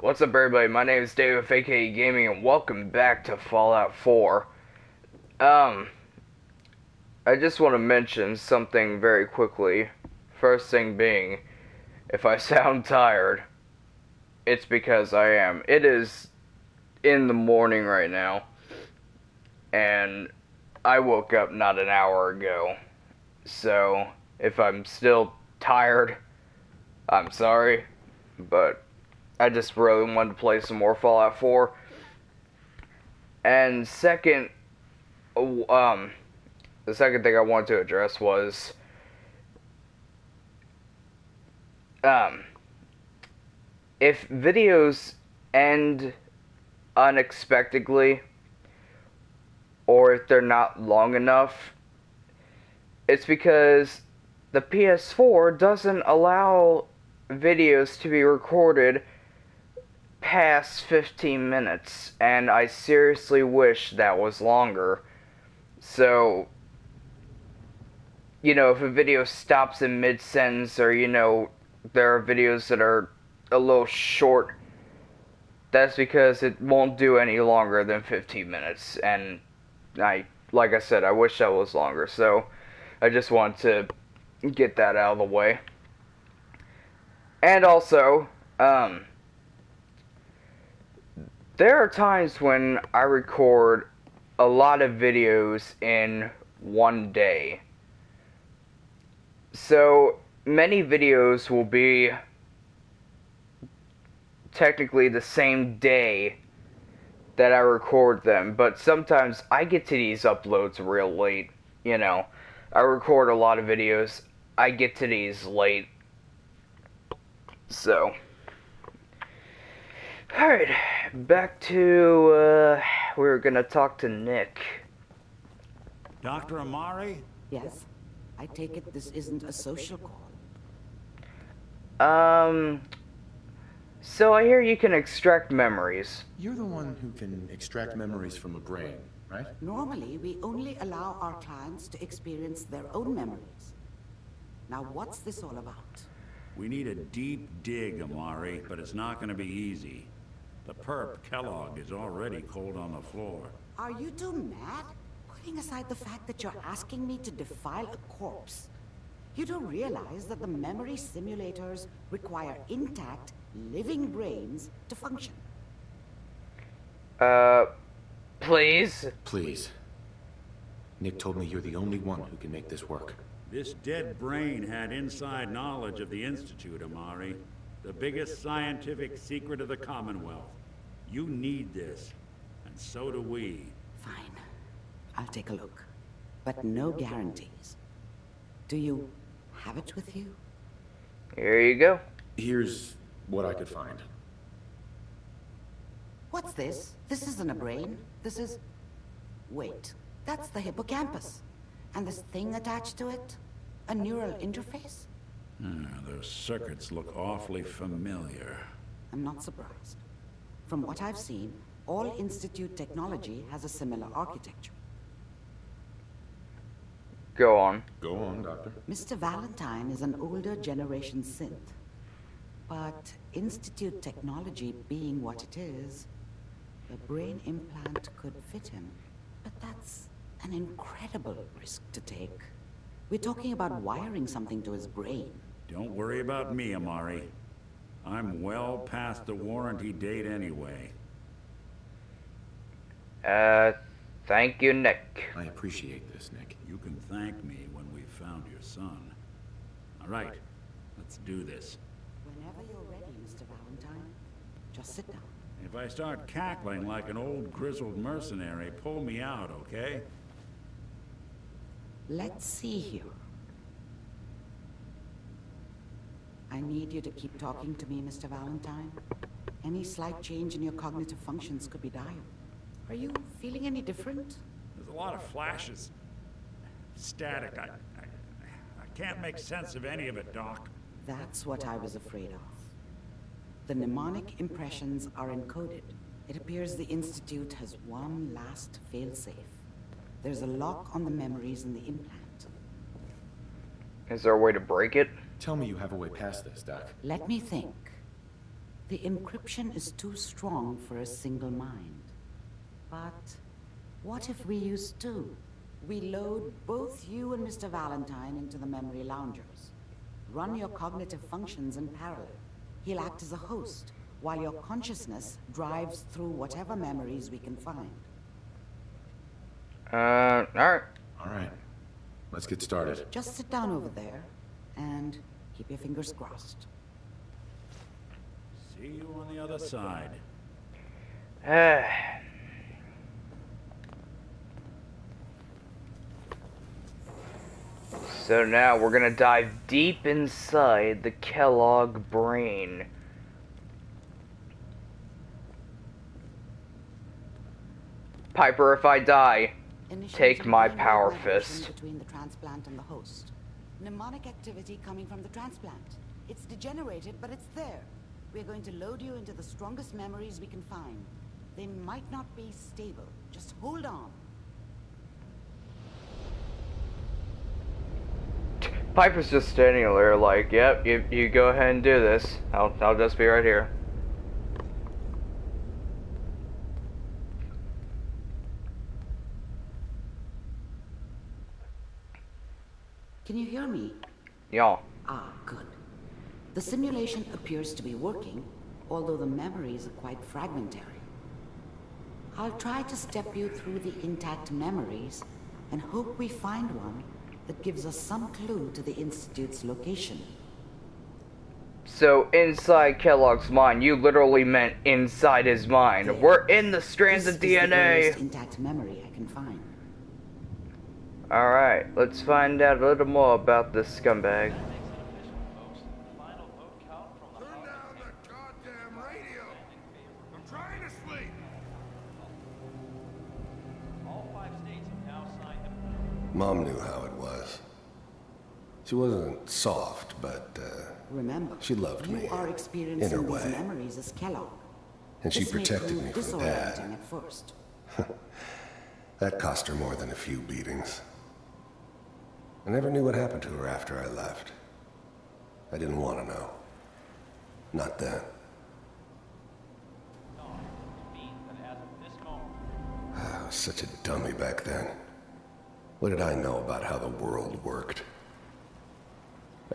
What's up, everybody? My name is Dave of aka Gaming, and welcome back to Fallout 4. I just want to mention something very quickly. First thing being, if I sound tired, it's because I am. It is in the morning right now, and I woke up not an hour ago. So, if I'm still tired, I'm sorry, but I just really wanted to play some more Fallout 4. And second, the second thing I wanted to address was, if videos end unexpectedly, or if they're not long enough, it's because the PS4 doesn't allow videos to be recorded past 15 minutes, and I seriously wish that was longer. So, if a video stops in mid-sentence, or, there are videos that are a little short, that's because it won't do any longer than 15 minutes, and like I said, I wish that was longer, so I just want to get that out of the way. And also, there are times when I record a lot of videos in one day. So, many videos will be technically the same day that I record them, but sometimes I get to these uploads real late, I record a lot of videos, I get to these late. So, alright, back to, we were gonna talk to Nick. Dr. Amari? Yes? I take it this isn't a social call. So I hear you can extract memories. You're the one who can extract memories from a brain, right? Normally, we only allow our clients to experience their own memories. Now, what's this all about? We need a deep dig, Amari, but it's not gonna be easy. The perp, Kellogg, is already cold on the floor. Are you two mad? Putting aside the fact that you're asking me to defile a corpse, you don't realize that the memory simulators require intact, living brains to function. Please? Please. Nick told me you're the only one who can make this work. This dead brain had inside knowledge of the Institute, Amari. The biggest scientific secret of the Commonwealth. You need this, and so do we. Fine. I'll take a look. But no guarantees. Do you have it with you? Here you go. Here's what I could find. What's this? This isn't a brain. This is... Wait. That's the hippocampus. And this thing attached to it? A neural interface? Those circuits look awfully familiar. I'm not surprised. From what I've seen, all Institute technology has a similar architecture. Go on. Go on, Doctor. Mr. Valentine is an older generation synth. But Institute technology being what it is, the brain implant could fit him. But that's an incredible risk to take. We're talking about wiring something to his brain. Don't worry about me, Amari. I'm well past the warranty date anyway. Thank you, Nick. I appreciate this, Nick. You can thank me when we've found your son. All right, let's do this. Whenever you're ready, Mr. Valentine, just sit down. If I start cackling like an old grizzled mercenary, pull me out, okay? Let's see here. I need you to keep talking to me, Mr. Valentine. Any slight change in your cognitive functions could be dire. Are you feeling any different? There's a lot of flashes. Static. I can't make sense of any of it, Doc. That's what I was afraid of. The mnemonic impressions are encoded. It appears the Institute has one last failsafe. There's a lock on the memories in the implant. Is there a way to break it? Tell me you have a way past this, Doc. Let me think. The encryption is too strong for a single mind. But what if we use two? We load both you and Mr. Valentine into the memory loungers. Run your cognitive functions in parallel. He'll act as a host, while your consciousness drives through whatever memories we can find. Alright. All right. Let's get started. Just sit down over there, and keep your fingers crossed. See you on the other side. So now we're gonna dive deep inside the Kellogg brain. Piper, if I die, take my power fist. Between the transplant and the host. Mnemonic activity coming from the transplant. It's degenerated, but it's there. We're going to load you into the strongest memories we can find. They might not be stable. Just hold on. Piper's just standing there like, yep, you go ahead and do this. I'll just be right here. Can you hear me? Yeah. Ah, good. The simulation appears to be working, although the memories are quite fragmentary. I'll try to step you through the intact memories and hope we find one that gives us some clue to the Institute's location. So, inside Kellogg's mind, you literally meant inside his mind. There. We're in the strands of This is the DNA. earliest intact memory I can find. Alright, let's find out a little more about this scumbag. Turn down the goddamn radio! I'm trying to sleep! Mom knew how it was. She wasn't soft, but, Remember, she loved me, you are in experiencing her these way. memories as Kellogg. And she This may protected prove me from Dad. disorienting at first. That cost her more than a few beatings. I never knew what happened to her after I left. I didn't want to know. Not then. I was such a dummy back then. What did I know about how the world worked?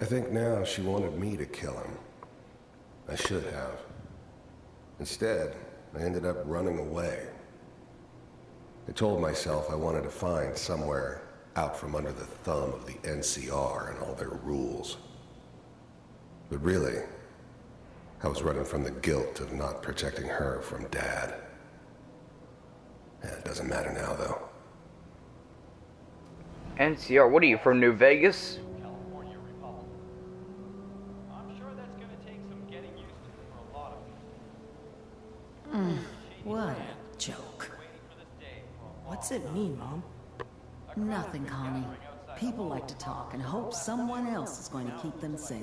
I think now she wanted me to kill him. I should have. Instead, I ended up running away. I told myself I wanted to find somewhere out from under the thumb of the NCR and all their rules. But really, I was running from the guilt of not protecting her from Dad. It doesn't matter now, though. NCR, what are you, from New Vegas? What a joke. What's it mean, Mom? Nothing, Connie. People like to talk and hope someone else is going to keep them safe.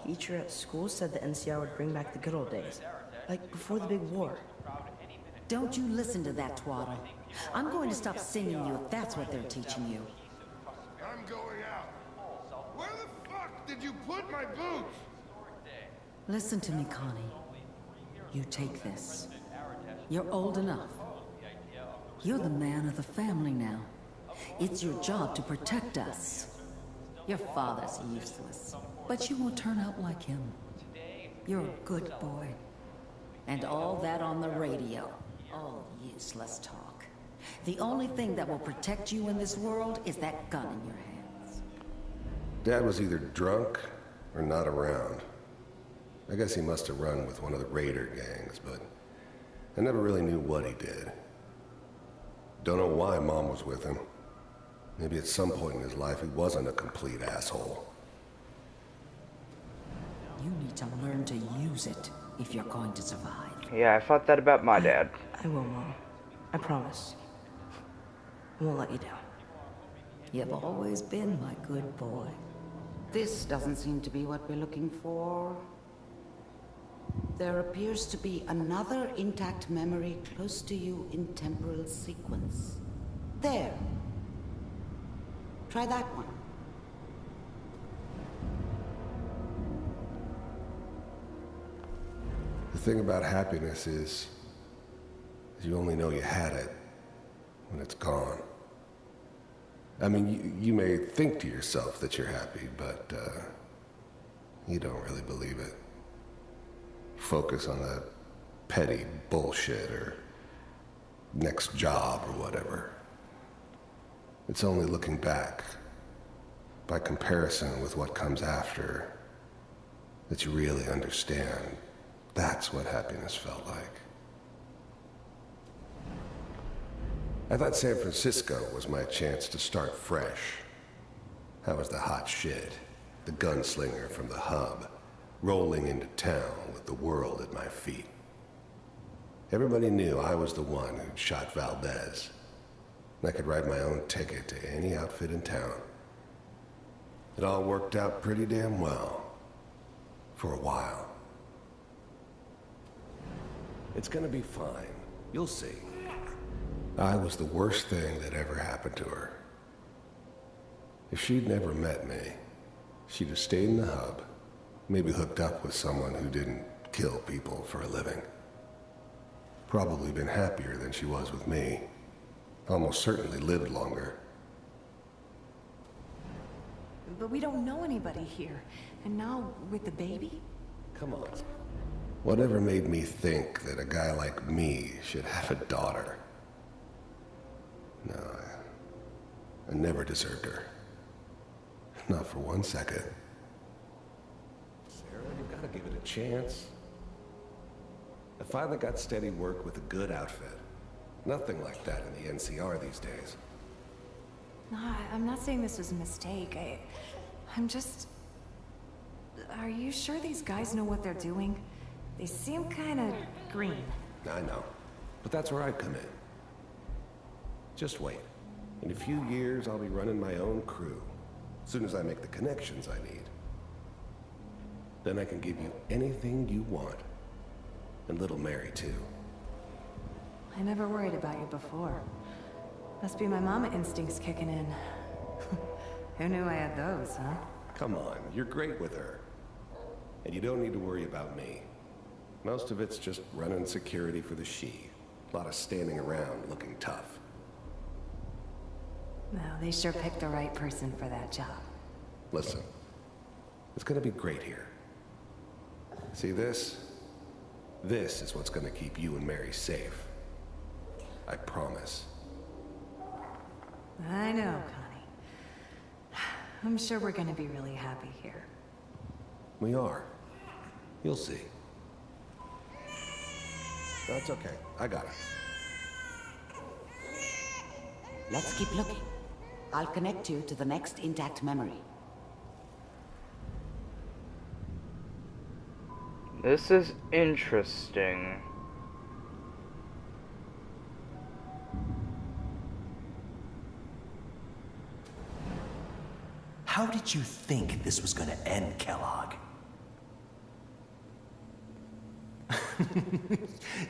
Teacher at school said the NCR would bring back the good old days. Like before the big war. Don't you listen to that twaddle. I'm going to stop singing you if that's what they're teaching you. I'm going out. Where the fuck did you put my boots? Listen to me, Connie. You take this. You're old enough. You're the man of the family now. It's your job to protect us. Your father's useless, but you won't turn out like him. You're a good boy. And all that on the radio. All useless talk. The only thing that will protect you in this world is that gun in your hands. Dad was either drunk or not around. I guess he must have run with one of the raider gangs, but I never really knew what he did. Don't know why Mom was with him. Maybe at some point in his life he wasn't a complete asshole. You need to learn to use it if you're going to survive. Yeah, I thought that about my dad. I will, Mom. I promise. I won't let you down. You've always been my good boy. This doesn't seem to be what we're looking for. There appears to be another intact memory close to you in temporal sequence. There. Try that one. The thing about happiness is you only know you had it when it's gone. I mean, you may think to yourself that you're happy, but you don't really believe it. Focus on that petty bullshit or next job or whatever. It's only looking back, by comparison with what comes after, that you really understand. That's what happiness felt like. I thought San Francisco was my chance to start fresh. I was the hot shit, the gunslinger from the hub, rolling into town with the world at my feet. Everybody knew I was the one who'd shot Valdez. And I could write my own ticket to any outfit in town. It all worked out pretty damn well. For a while. It's gonna be fine. You'll see. I was the worst thing that ever happened to her. If she'd never met me, she'd have stayed in the hub, maybe hooked up with someone who didn't kill people for a living. Probably been happier than she was with me. Almost certainly lived longer. But we don't know anybody here. And now, with the baby? Come on. Whatever made me think that a guy like me should have a daughter? No, I never deserved her. Not for 1 second. Sarah, you've got to give it a chance. I finally got steady work with a good outfit. Nothing like that in the NCR these days. No, I'm not saying this was a mistake. I'm just... Are you sure these guys know what they're doing? They seem kind of green. I know, but that's where I come in. Just wait. In a few years, I'll be running my own crew. As soon as I make the connections I need. Then I can give you anything you want. And little Mary, too. I never worried about you before. Must be my mama instincts kicking in. Who knew I had those, huh? Come on, you're great with her. And you don't need to worry about me. Most of it's just running security for the she. A lot of standing around looking tough. Well, they sure picked the right person for that job. Listen, it's gonna be great here. See this? This is what's gonna keep you and Mary safe. I promise. I know, Connie. I'm sure we're gonna be really happy here. We are. You'll see. That's okay. I got it. Let's keep looking. I'll connect you to the next intact memory. This is interesting. How did you think this was gonna end, Kellogg?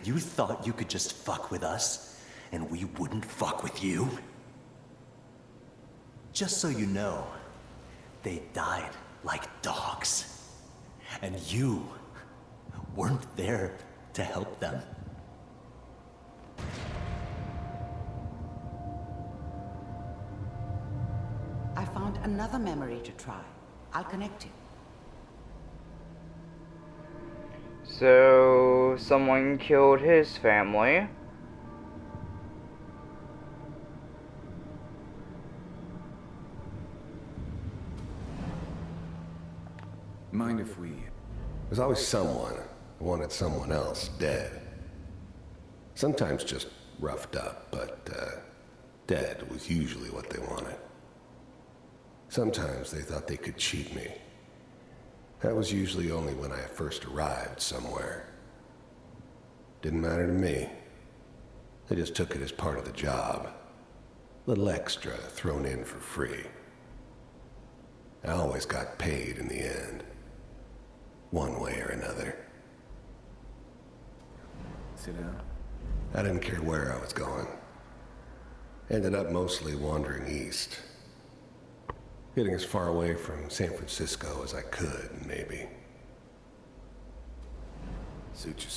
You thought you could just fuck with us, and we wouldn't fuck with you? Just so you know, they died like dogs. And you weren't there to help them. I found another memory to try. I'll connect you. So, someone killed his family. Mind if we... There's always someone who wanted someone else dead. Sometimes just roughed up, but dead was usually what they wanted. Sometimes they thought they could cheat me. That was usually only when I first arrived somewhere. Didn't matter to me. They just took it as part of the job. Little extra thrown in for free. I always got paid in the end. One way or another. Sit down. I didn't care where I was going. Ended up mostly wandering east. Getting as far away from San Francisco as I could, maybe. Suit yourself.